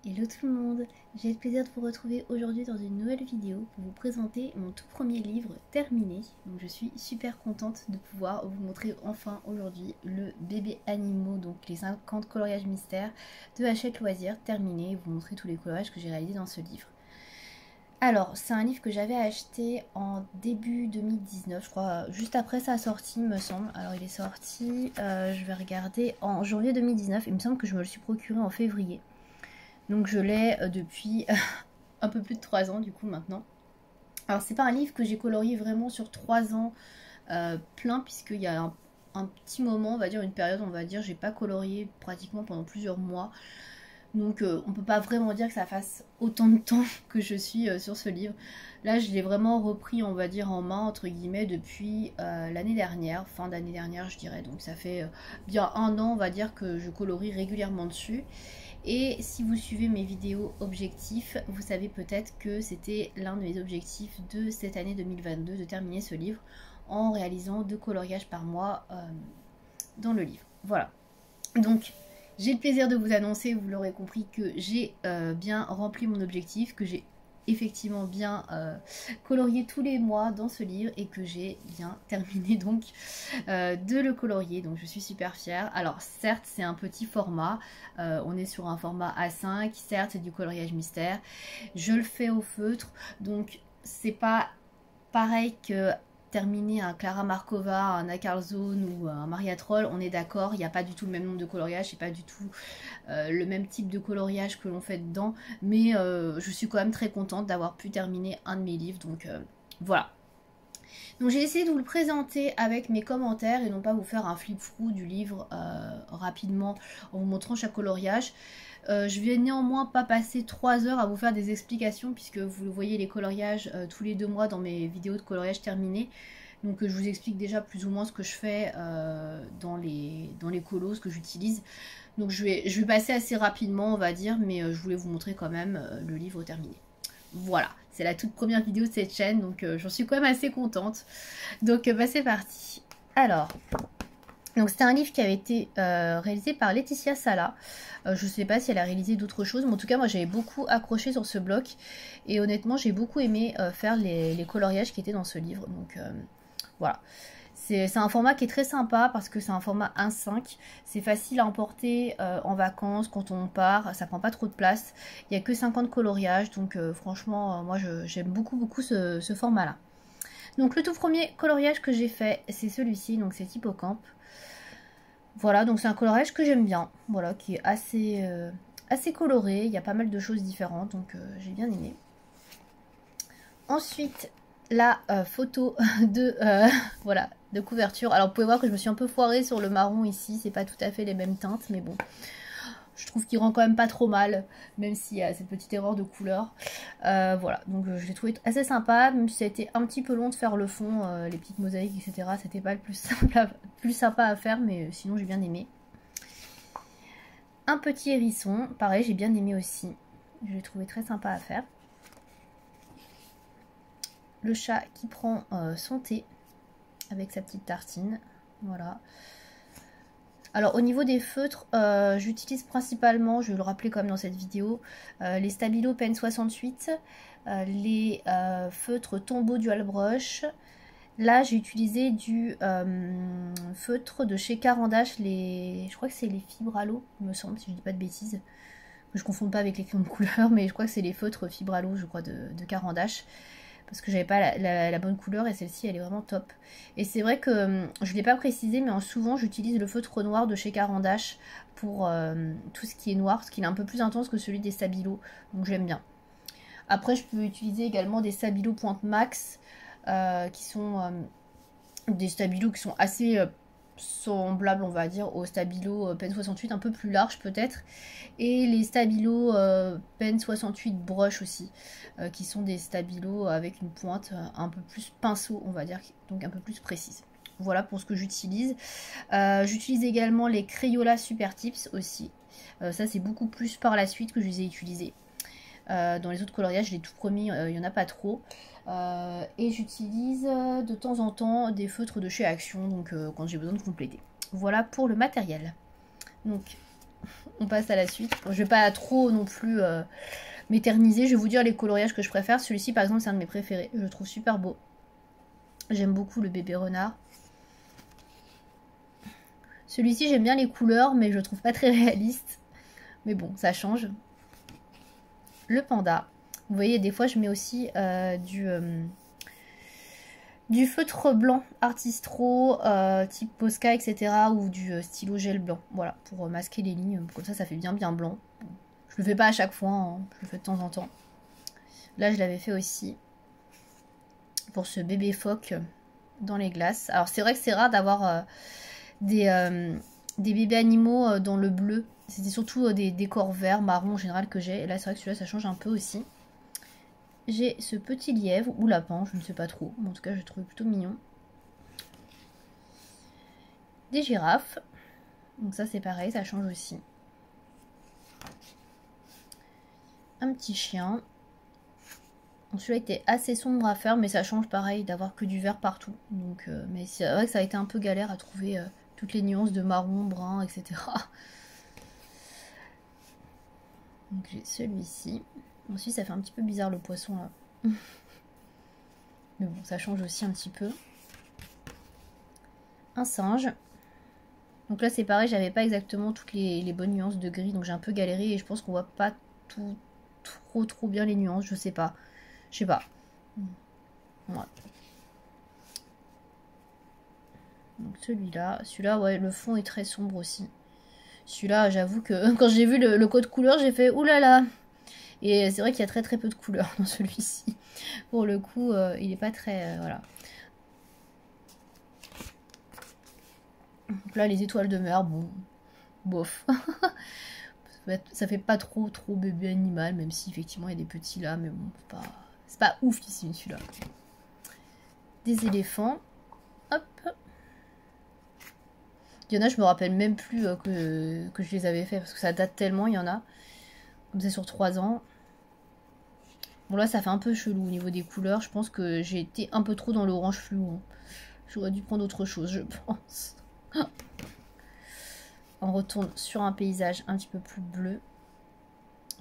Hello tout le monde, j'ai le plaisir de vous retrouver aujourd'hui dans une nouvelle vidéo pour vous présenter mon tout premier livre terminé. Donc je suis super contente de pouvoir vous montrer enfin aujourd'hui le bébé animaux, donc les 50 coloriages mystères de Hachette Loisirs terminé, et vous montrer tous les coloriages que j'ai réalisés dans ce livre. Alors, c'est un livre que j'avais acheté en début 2019, je crois, juste après sa sortie, me semble. Alors, il est sorti, je vais regarder, en janvier 2019. Il me semble que je me le suis procuré en février. Donc, je l'ai depuis un peu plus de 3 ans, du coup, maintenant. Alors, c'est pas un livre que j'ai colorié vraiment sur 3 ans plein, puisqu'il y a un petit moment, on va dire, une période, on va dire, j'ai pas colorié pratiquement pendant plusieurs mois. Donc on peut pas vraiment dire que ça fasse autant de temps que je suis sur ce livre. Là je l'ai vraiment repris, on va dire, en main entre guillemets depuis l'année dernière, fin d'année dernière je dirais. Donc ça fait bien un an, on va dire, que je colorie régulièrement dessus. Et si vous suivez mes vidéos objectifs, vous savez peut-être que c'était l'un de mes objectifs de cette année 2022, de terminer ce livre en réalisant 2 coloriages par mois dans le livre. Voilà. Donc j'ai le plaisir de vous annoncer, vous l'aurez compris, que j'ai bien rempli mon objectif, que j'ai effectivement bien colorié tous les mois dans ce livre et que j'ai bien terminé donc de le colorier. Donc je suis super fière. Alors certes c'est un petit format, on est sur un format A5, certes c'est du coloriage mystère, je le fais au feutre, donc c'est pas pareil que terminer un Clara Markova, un Acarlzone ou un Maria Troll, on est d'accord, il n'y a pas du tout le même nombre de coloriages, c'est pas du tout le même type de coloriage que l'on fait dedans, mais je suis quand même très contente d'avoir pu terminer un de mes livres, donc voilà. Donc j'ai essayé de vous le présenter avec mes commentaires et non pas vous faire un flip-through du livre rapidement en vous montrant chaque coloriage. Je vais néanmoins pas passer 3 heures à vous faire des explications puisque vous voyez les coloriages tous les 2 mois dans mes vidéos de coloriage terminées. Donc je vous explique déjà plus ou moins ce que je fais dans les colos, ce que j'utilise. Donc je vais passer assez rapidement on va dire, mais je voulais vous montrer quand même le livre terminé. Voilà, c'est la toute première vidéo de cette chaîne, donc j'en suis quand même assez contente. Donc bah, c'est parti. Alors... Donc c'était un livre qui avait été réalisé par Laetitia Sala. Je ne sais pas si elle a réalisé d'autres choses, mais en tout cas moi j'avais beaucoup accroché sur ce bloc. Et honnêtement j'ai beaucoup aimé faire les coloriages qui étaient dans ce livre. Donc voilà. C'est un format qui est très sympa parce que c'est un format 1/5. C'est facile à emporter en vacances quand on part. Ça prend pas trop de place. Il n'y a que 50 coloriages. Donc franchement moi j'aime beaucoup ce format-là. Donc le tout premier coloriage que j'ai fait c'est celui-ci. Donc c'est Hippocampe. Voilà, donc c'est un coloriage que j'aime bien, voilà, qui est assez coloré, il y a pas mal de choses différentes, donc j'ai bien aimé. Ensuite, la photo de, voilà, de couverture. Alors vous pouvez voir que je me suis un peu foirée sur le marron ici, c'est pas tout à fait les mêmes teintes, mais bon. Je trouve qu'il rend quand même pas trop mal, même s'il y a cette petite erreur de couleur. Voilà, donc je l'ai trouvé assez sympa, même si ça a été un petit peu long de faire le fond, les petites mosaïques, etc. C'était pas le plus sympa à faire, mais sinon j'ai bien aimé. Un petit hérisson, pareil, j'ai bien aimé aussi. Je l'ai trouvé très sympa à faire. Le chat qui prend son thé avec sa petite tartine, voilà. Alors au niveau des feutres, j'utilise principalement, je vais le rappeler quand même dans cette vidéo, les Stabilo Pen 68, les feutres Tombow Dual Brush. Là j'ai utilisé du feutre de chez Caran d'Ache, je crois que c'est les Fibralo, il me semble, si je dis pas de bêtises. Je ne confonds pas avec les crayons de couleur, mais je crois que c'est les feutres Fibralo, je crois, de Caran d'Ache. Parce que j'avais pas la bonne couleur et celle-ci elle est vraiment top. Et c'est vrai que je ne l'ai pas précisé, mais souvent j'utilise le feutre noir de chez Caran d'Ache pour tout ce qui est noir, parce qu'il est un peu plus intense que celui des Stabilo, donc j'aime bien. Après je peux utiliser également des Stabilo Pointe Max, qui sont des Stabilo qui sont assez semblables on va dire aux Stabilo Pen 68, un peu plus large peut-être, et les Stabilo Pen 68 Brush aussi, qui sont des Stabilo avec une pointe un peu plus pinceau on va dire, donc un peu plus précise. Voilà pour ce que j'utilise. J'utilise également les Crayola Super Tips aussi, ça c'est beaucoup plus par la suite que je les ai utilisés. Dans les autres coloriages, les tout premiers, il n'y en a pas trop. Et j'utilise de temps en temps des feutres de chez Action, donc quand j'ai besoin de compléter. Voilà pour le matériel. Donc On passe à la suite. Bon, je vais pas trop non plus m'éterniser. Je vais vous dire les coloriages que je préfère. Celui-ci, par exemple, c'est un de mes préférés. Je le trouve super beau. J'aime beaucoup le bébé renard. Celui-ci, j'aime bien les couleurs, mais je le trouve pas très réaliste. Mais bon, ça change. Le panda. Vous voyez, des fois, je mets aussi du feutre blanc Artistro, type Posca, etc. Ou du stylo gel blanc. Voilà, pour masquer les lignes. Comme ça fait bien blanc. Je le fais pas à chaque fois, hein. Je le fais de temps en temps. Là, je l'avais fait aussi. Pour ce bébé phoque dans les glaces. Alors, c'est vrai que c'est rare d'avoir des bébés animaux dans le bleu. C'était surtout des décors verts, marron en général que j'ai. Et là, c'est vrai que celui-là, ça change un peu aussi. J'ai ce petit lièvre ou lapin, je ne sais pas trop. Mais en tout cas, je le trouve plutôt mignon. Des girafes. Donc ça, c'est pareil, ça change aussi. Un petit chien. Celui-là était assez sombre à faire, mais ça change pareil d'avoir que du vert partout. Donc, mais c'est vrai que ça a été un peu galère à trouver toutes les nuances de marron, brun, etc. Donc j'ai celui-ci. Ensuite, ça fait un petit peu bizarre le poisson là. Mais bon, ça change aussi un petit peu. Un singe. Donc là, c'est pareil, j'avais pas exactement toutes les bonnes nuances de gris, donc j'ai un peu galéré et je pense qu'on voit pas trop bien les nuances, je sais pas. Je sais pas. Ouais. Donc celui-là, ouais, le fond est très sombre aussi. Celui-là, j'avoue que quand j'ai vu le code couleur, j'ai fait oulala. Et c'est vrai qu'il y a très peu de couleurs dans celui-ci. Pour le coup, il est pas très... voilà. Donc là, les étoiles de mer, bon, bof. Ça fait pas trop bébé animal, même si effectivement il y a des petits là, mais bon, c'est pas ouf ici celui-là. Des éléphants. Hop. Il y en a, je me rappelle même plus que je les avais fait, parce que ça date tellement, il y en a. Comme c'est sur 3 ans. Bon là, ça fait un peu chelou au niveau des couleurs. Je pense que j'ai été un peu trop dans l'orange fluo. J'aurais dû prendre autre chose, je pense. On retourne sur un paysage un petit peu plus bleu.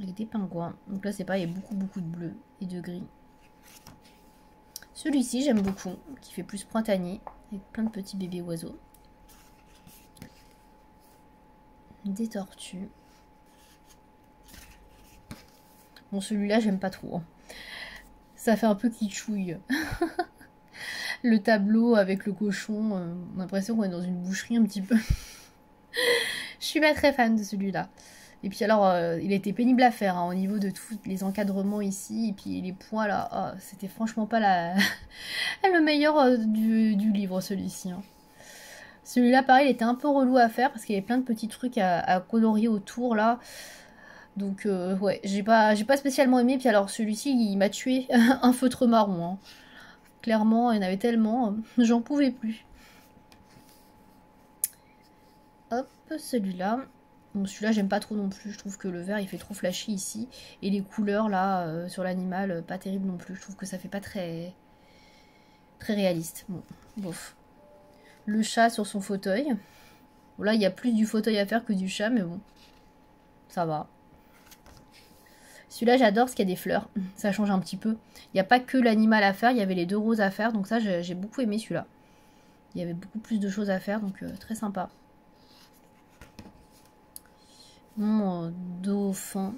Avec des pingouins. Donc là, c'est pareil, il y a beaucoup de bleu et de gris. Celui-ci, j'aime beaucoup. Qui fait plus printanier. Avec plein de petits bébés oiseaux. Des tortues. Bon, celui-là, j'aime pas trop. Hein. Ça fait un peu kitschouille. Le tableau avec le cochon. On a l'impression qu'on est dans une boucherie un petit peu. Je suis pas très fan de celui-là. Et puis alors, il a été pénible à faire hein, au niveau de tous les encadrements ici. Et puis les points là, oh, c'était franchement pas le meilleur du livre celui-ci. Hein. Celui-là, pareil, il était un peu relou à faire parce qu'il y avait plein de petits trucs à colorier autour là. Donc ouais, j'ai pas spécialement aimé. Puis alors celui-ci, il m'a tué un feutre marron. Hein. Clairement, il y en avait tellement, j'en pouvais plus. Hop, celui-là. Bon, celui-là, j'aime pas trop non plus. Je trouve que le vert, il fait trop flashy ici. Et les couleurs, là, sur l'animal, pas terrible non plus. Je trouve que ça fait pas très réaliste. Bon, bof. Le chat sur son fauteuil. Bon, là, il y a plus du fauteuil à faire que du chat, mais bon. Ça va. Celui-là, j'adore parce qu'il y a des fleurs. Ça change un petit peu. Il n'y a pas que l'animal à faire. Il y avait les 2 roses à faire. Donc ça, j'ai beaucoup aimé celui-là. Il y avait beaucoup plus de choses à faire. Donc très sympa. Mon dauphin.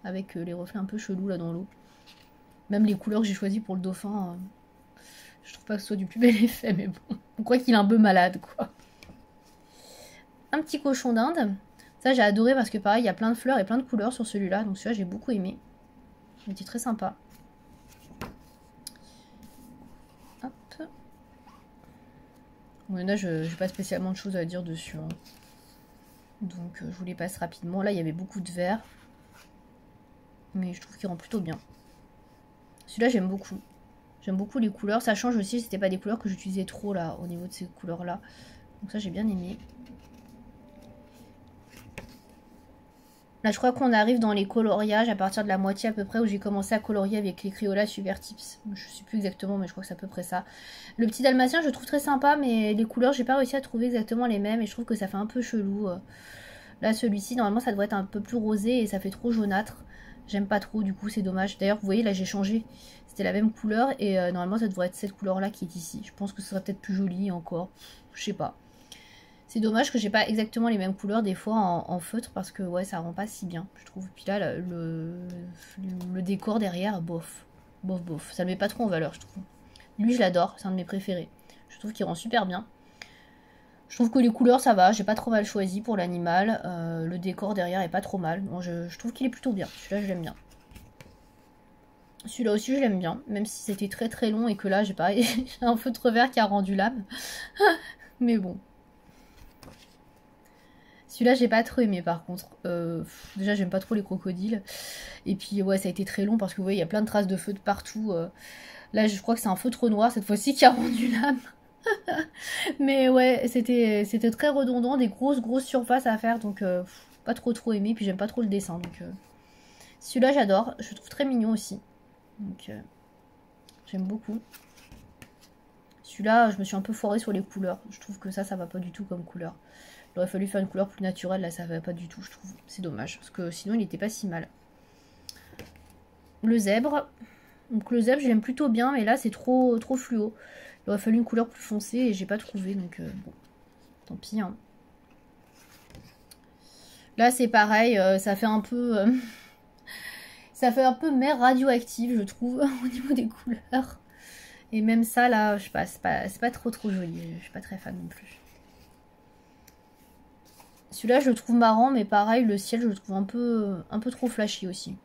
Avec les reflets un peu chelous là dans l'eau. Même les couleurs que j'ai choisies pour le dauphin. Je trouve pas que ce soit du plus bel effet. Mais bon. On croit qu'il est un peu malade quoi. Un petit cochon d'Inde. Ça j'ai adoré parce que pareil il y a plein de fleurs et plein de couleurs sur celui-là. Donc celui-là j'ai beaucoup aimé. Il était très sympa. Hop. Bon, là je n'ai pas spécialement de choses à dire dessus. Hein. Donc je vous les passe rapidement. Là il y avait beaucoup de vert. Mais je trouve qu'il rend plutôt bien. Celui-là j'aime beaucoup. J'aime beaucoup les couleurs. Ça change aussi. C'était pas des couleurs que j'utilisais trop là au niveau de ces couleurs là. Donc ça j'ai bien aimé. Là, je crois qu'on arrive dans les coloriages à partir de la moitié à peu près où j'ai commencé à colorier avec les Crayolas Super Tips. Je sais plus exactement, mais je crois que c'est à peu près ça. Le petit dalmatien, je le trouve très sympa, mais les couleurs, j'ai pas réussi à trouver exactement les mêmes et je trouve que ça fait un peu chelou. Là, celui-ci, normalement, ça devrait être un peu plus rosé et ça fait trop jaunâtre. J'aime pas trop, du coup, c'est dommage. D'ailleurs, vous voyez, là, j'ai changé. C'était la même couleur et normalement, ça devrait être cette couleur-là qui est ici. Je pense que ce serait peut-être plus joli encore. Je sais pas. C'est dommage que j'ai pas exactement les mêmes couleurs des fois en feutre parce que, ouais, ça rend pas si bien, je trouve. Puis là, le décor derrière, bof. Bof, bof. Ça le met pas trop en valeur, je trouve. Lui, je l'adore. C'est un de mes préférés. Je trouve qu'il rend super bien. Je trouve que les couleurs ça va, j'ai pas trop mal choisi pour l'animal. Le décor derrière est pas trop mal. Bon, je trouve qu'il est plutôt bien. Celui-là je l'aime bien. Celui-là aussi je l'aime bien, même si c'était très très long et que là j'ai pareil, j'ai un feutre vert qui a rendu l'âme. Mais bon. Celui-là j'ai pas trop aimé par contre. Déjà j'aime pas trop les crocodiles. Et puis ouais ça a été très long parce que vous voyez il y a plein de traces de feutre partout. Là je crois que c'est un feutre noir cette fois-ci qui a rendu l'âme. Mais ouais, c'était très redondant, des grosses surfaces à faire, donc pas trop aimé, puis j'aime pas trop le dessin. Donc celui-là j'adore, je le trouve très mignon aussi. Donc j'aime beaucoup. Celui-là, je me suis un peu foirée sur les couleurs. Je trouve que ça va pas du tout comme couleur. Il aurait fallu faire une couleur plus naturelle, là ça va pas du tout, je trouve. C'est dommage, parce que sinon il était pas si mal. Le zèbre. Donc le zèbre, je l'aime plutôt bien, mais là c'est trop fluo. Il aurait fallu une couleur plus foncée et j'ai pas trouvé, donc bon, tant pis. Hein. Là c'est pareil, ça fait un peu... ça fait un peu mer radioactive, je trouve, au niveau des couleurs. Et même ça, là, je sais pas, c'est pas trop joli. Je suis pas très fan non plus. Celui-là, je le trouve marrant, mais pareil, le ciel, je le trouve un peu trop flashy aussi.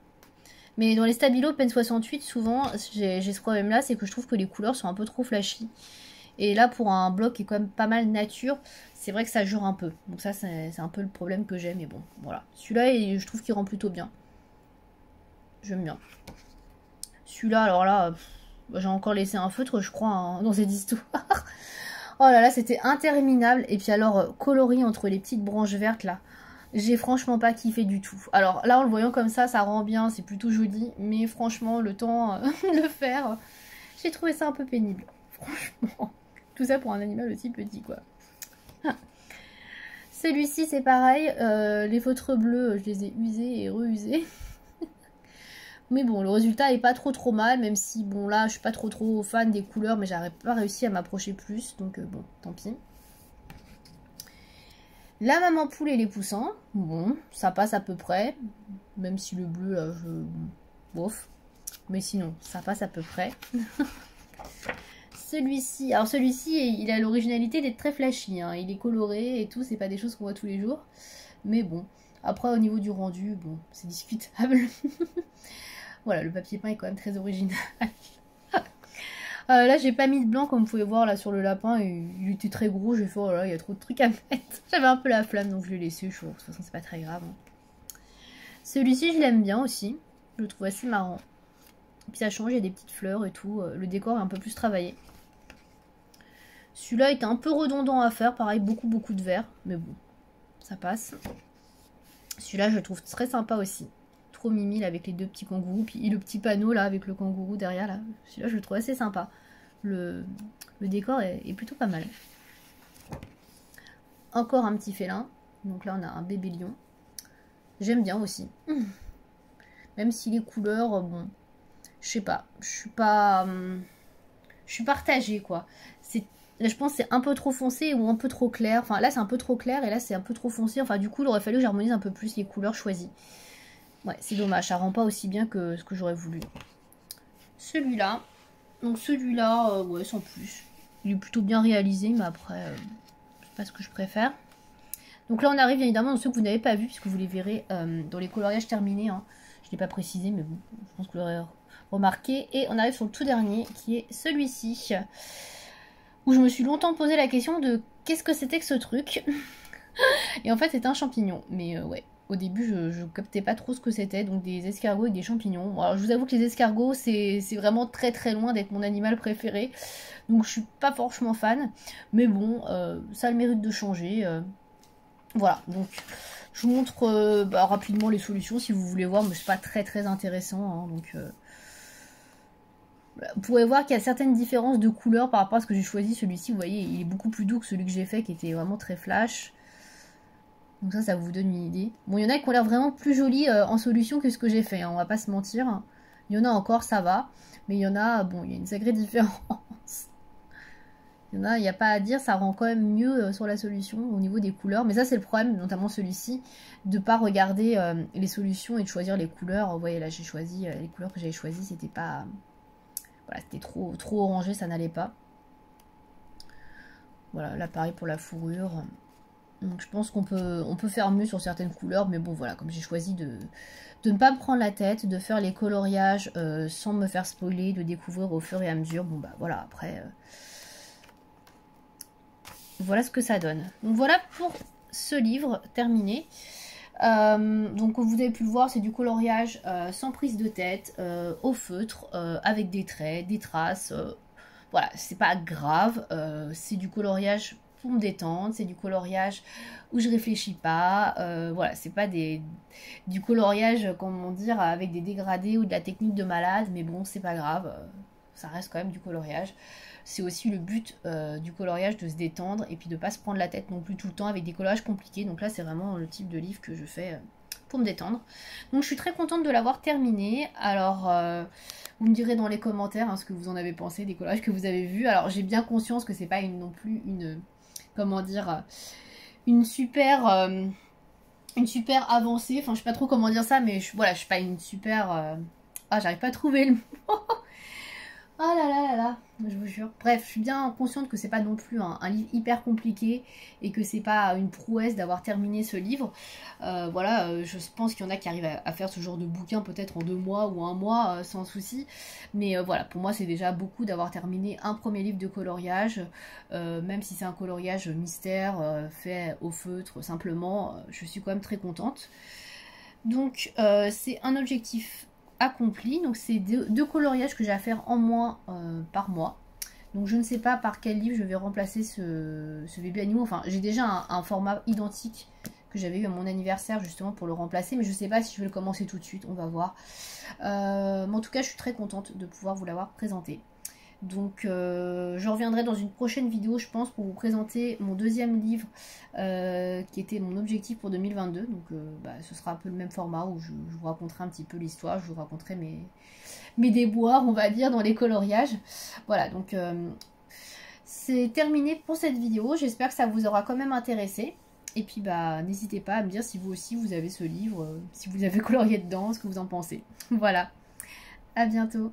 Mais dans les Stabilo Pen 68, souvent, j'ai ce problème-là, c'est que je trouve que les couleurs sont un peu trop flashy. Et là, pour un bloc qui est quand même pas mal nature, c'est vrai que ça jure un peu. Donc ça, c'est un peu le problème que j'ai, mais bon, voilà. Celui-là, je trouve qu'il rend plutôt bien. J'aime bien. Celui-là, alors là, j'ai encore laissé un feutre, je crois, hein, dans cette histoire. Oh là là, c'était interminable. Et puis alors, coloris entre les petites branches vertes, là. J'ai franchement pas kiffé du tout. Alors là, en le voyant comme ça rend bien, c'est plutôt joli. Mais franchement, le temps de le faire, j'ai trouvé ça un peu pénible. Franchement. Tout ça pour un animal aussi petit, quoi. Celui-ci, c'est pareil. Les feutres bleus, je les ai usés et reusés. Mais bon, le résultat est pas trop mal. Même si, bon, là, je suis pas trop fan des couleurs. Mais j'aurais pas réussi à m'approcher plus. Donc, bon, tant pis. La maman poule et les poussins. Bon, ça passe à peu près. Même si le bleu, là, bof. Mais sinon, ça passe à peu près. Celui-ci, alors celui-ci, il a l'originalité d'être très flashy, hein. Il est coloré et tout, c'est pas des choses qu'on voit tous les jours. Mais bon, après au niveau du rendu, bon, c'est discutable. Voilà, le papier peint est quand même très original. Là, j'ai pas mis de blanc comme vous pouvez voir là sur le lapin, il était très gros, j'ai fait oh là, il y a trop de trucs à mettre. J'avais un peu la flamme donc je l'ai laissé, de toute façon c'est pas très grave. Hein. Celui-ci, je l'aime bien aussi, je le trouve assez marrant. Puis ça change, il y a des petites fleurs et tout, le décor est un peu plus travaillé. Celui-là était un peu redondant à faire, pareil, beaucoup de vert, mais bon, ça passe. Celui-là, je le trouve très sympa aussi. Trop mimi là, avec les deux petits kangourous, puis le petit panneau là avec le kangourou derrière là. Celui-là, je le trouve assez sympa. Le décor est plutôt pas mal. Encore un petit félin. Donc là, on a un bébé lion. J'aime bien aussi. Même si les couleurs, bon, je sais pas. Je suis partagée quoi. Là, je pense que c'est un peu trop foncé ou un peu trop clair. Enfin, là, c'est un peu trop clair et là, c'est un peu trop foncé. Enfin, du coup, il aurait fallu que j'harmonise un peu plus les couleurs choisies. Ouais, c'est dommage. Ça rend pas aussi bien que ce que j'aurais voulu. Celui-là. Donc, celui-là, ouais, sans plus. Il est plutôt bien réalisé, mais après, c'est pas ce que je préfère. Donc là, on arrive évidemment dans ceux que vous n'avez pas vus, puisque vous les verrez dans les coloriages terminés. Hein. Je ne l'ai pas précisé, mais bon, je pense que vous l'aurez remarqué. Et on arrive sur le tout dernier, qui est celui-ci. Où je me suis longtemps posé la question de qu'est-ce que c'était que ce truc. Et en fait c'est un champignon. Mais ouais, au début je captais pas trop ce que c'était. Donc des escargots avec des champignons. Bon, alors je vous avoue que les escargots c'est vraiment très loin d'être mon animal préféré. Donc je suis pas franchement fan. Mais bon, ça a le mérite de changer. Voilà, donc je vous montre rapidement les solutions si vous voulez voir. Mais c'est pas très intéressant. Hein, donc... Vous pourrez voir qu'il y a certaines différences de couleurs par rapport à ce que j'ai choisi. Celui-ci, vous voyez, il est beaucoup plus doux que celui que j'ai fait qui était vraiment très flash. Donc ça vous donne une idée. Bon, il y en a qui ont l'air vraiment plus jolis en solution que ce que j'ai fait, hein, on va pas se mentir. Il y en a encore, ça va. Mais il y en a, bon, il y a une sacrée différence. Il y en a, il n'y a pas à dire, ça rend quand même mieux sur la solution au niveau des couleurs. Mais ça, c'est le problème, notamment celui-ci, de ne pas regarder les solutions et de choisir les couleurs. Vous voyez, là, j'ai choisi, les couleurs que j'avais choisies, c'était pas... Voilà, c'était trop orangé, ça n'allait pas. Voilà, là, pareil pour la fourrure. Donc, je pense qu'on peut faire mieux sur certaines couleurs. Mais bon, voilà, comme j'ai choisi de ne pas me prendre la tête, de faire les coloriages sans me faire spoiler, de découvrir au fur et à mesure. Bon, bah, voilà, après... Voilà ce que ça donne. Donc voilà pour ce livre terminé. Donc vous avez pu le voir, c'est du coloriage sans prise de tête, au feutre, avec des traits, des traces. Voilà, c'est pas grave. C'est du coloriage pour me détendre, c'est du coloriage où je réfléchis pas. Voilà, c'est pas du coloriage, comment dire, avec des dégradés ou de la technique de malade, mais bon, c'est pas grave. Ça reste quand même du coloriage. C'est aussi le but du coloriage, de se détendre et puis de pas se prendre la tête non plus tout le temps avec des coloriages compliqués. Donc là, c'est vraiment le type de livre que je fais pour me détendre. Donc je suis très contente de l'avoir terminé. Alors, vous me direz dans les commentaires hein, ce que vous en avez pensé des collages que vous avez vus. Alors, j'ai bien conscience que c'est pas non plus une... Comment dire une super avancée. Enfin, je sais pas trop comment dire ça, mais voilà, je suis pas une super... Ah, j'arrive pas à trouver le mot. Ah là là là là, je vous jure. Bref, je suis bien consciente que c'est pas non plus un livre hyper compliqué et que c'est pas une prouesse d'avoir terminé ce livre. Voilà, je pense qu'il y en a qui arrivent à faire ce genre de bouquin peut-être en 2 mois ou 1 mois sans souci. Mais voilà, pour moi c'est déjà beaucoup d'avoir terminé un premier livre de coloriage. Même si c'est un coloriage mystère fait au feutre simplement, je suis quand même très contente. Donc c'est un objectif accompli, donc c'est deux coloriages que j'ai à faire en moins par mois. Donc je ne sais pas par quel livre je vais remplacer ce bébé animaux. Enfin, j'ai déjà un format identique que j'avais eu à mon anniversaire justement pour le remplacer, mais je ne sais pas si je vais le commencer tout de suite, on va voir. Mais en tout cas, je suis très contente de pouvoir vous l'avoir présenté. Donc je reviendrai dans une prochaine vidéo, je pense, pour vous présenter mon deuxième livre qui était mon objectif pour 2022. Donc ce sera un peu le même format où je vous raconterai un petit peu l'histoire, je vous raconterai mes déboires, on va dire, dans les coloriages. Voilà, donc c'est terminé pour cette vidéo. J'espère que ça vous aura quand même intéressé. Et puis n'hésitez pas à me dire si vous aussi vous avez ce livre, si vous avez colorié dedans, ce que vous en pensez. Voilà, à bientôt.